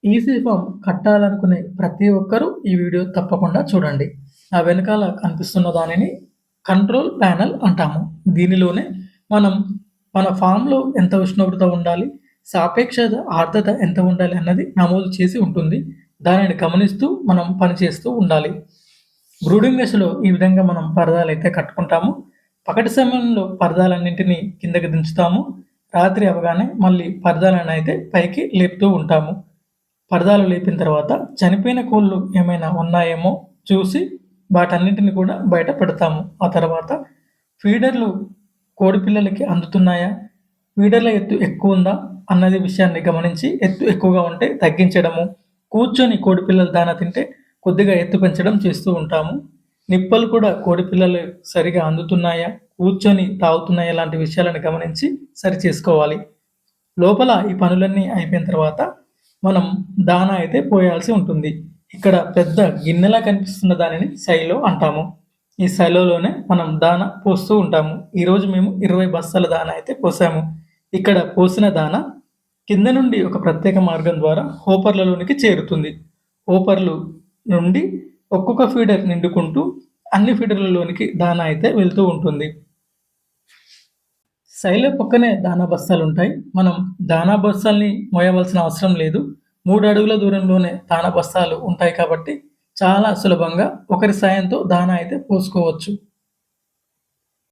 EC form కట్టాలనుకునే ప్రతి ఒక్కరూ ఈ వీడియో తప్పకుండా చూడండి. ఆ వెనకాల కనిపిస్తున్న దానిని కంట్రోల్ ప్యానెల్ అంటాము. దీనిలోనే మనం మన ఫామ్‌లో ఎంత ఉష్ణోగ్రత ఉండాలి, సాపేక్ష ఆర్ద్రత ఎంత ఉండాలి అన్నది నమోదు చేసి ఉంటుంది. దానిని గమనిస్తూ మనం పని చేస్తూ ఉండాలి. బ్రూడింగ్ దశలో ఈ విధంగా మనం పరదాలైతే కట్టుకుంటాము. పగటి సమయంలో పరదాలన్నింటినీ కిందకి దించుతాము. రాత్రి అవ్వగానే మళ్ళీ పరదాలనైతే పైకి లేపుతూ ఉంటాము. పరదాలు లేపిన తర్వాత చనిపోయిన కోళ్ళు ఏమైనా ఉన్నాయేమో చూసి వాటన్నింటిని కూడా బయట పెడతాము. ఆ తర్వాత ఫీడర్లు కోడి పిల్లలకి అందుతున్నాయా, ఫీడర్ల ఎత్తు ఎక్కువ ఉందా అన్నది విషయాన్ని గమనించి ఎత్తు ఎక్కువగా ఉంటే తగ్గించడము, కూర్చొని కోడి పిల్లలు దానా తింటే కొద్దిగా ఎత్తు పెంచడం చేస్తూ ఉంటాము. నిప్పలు కూడా కోడి పిల్లలు సరిగా అందుతున్నాయా, కూర్చొని తాగుతున్నాయా లాంటి విషయాలను గమనించి సరి చేసుకోవాలి. లోపల ఈ పనులన్నీ అయిపోయిన తర్వాత మనం దానా అయితే పోయాల్సి ఉంటుంది. ఇక్కడ పెద్ద గిన్నెలా కనిపిస్తున్న దానిని సైలో అంటాము. ఈ సైలోలోనే మనం దానా పోస్తూ ఉంటాము. ఈరోజు మేము 20 బస్తాల దానా అయితే పోసాము. ఇక్కడ పోసిన దానా కింద నుండి ఒక ప్రత్యేక మార్గం ద్వారా హోపర్లలోనికి చేరుతుంది. హోపర్లు నుండి ఒక్కొక్క ఫీడర్ నిండుకుంటూ అన్ని ఫీడర్లలోనికి దానా అయితే వెళ్తూ ఉంటుంది. సైలో పక్కనే దానా బస్తాలుంటాయి. మనం దానా బస్తాల్ని మోయవలసిన అవసరం లేదు. 3 అడుగుల దూరంలోనే దానా బస్తాలు ఉంటాయి కాబట్టి చాలా సులభంగా ఒకరి సాయంతో దానా అయితే పోసుకోవచ్చు.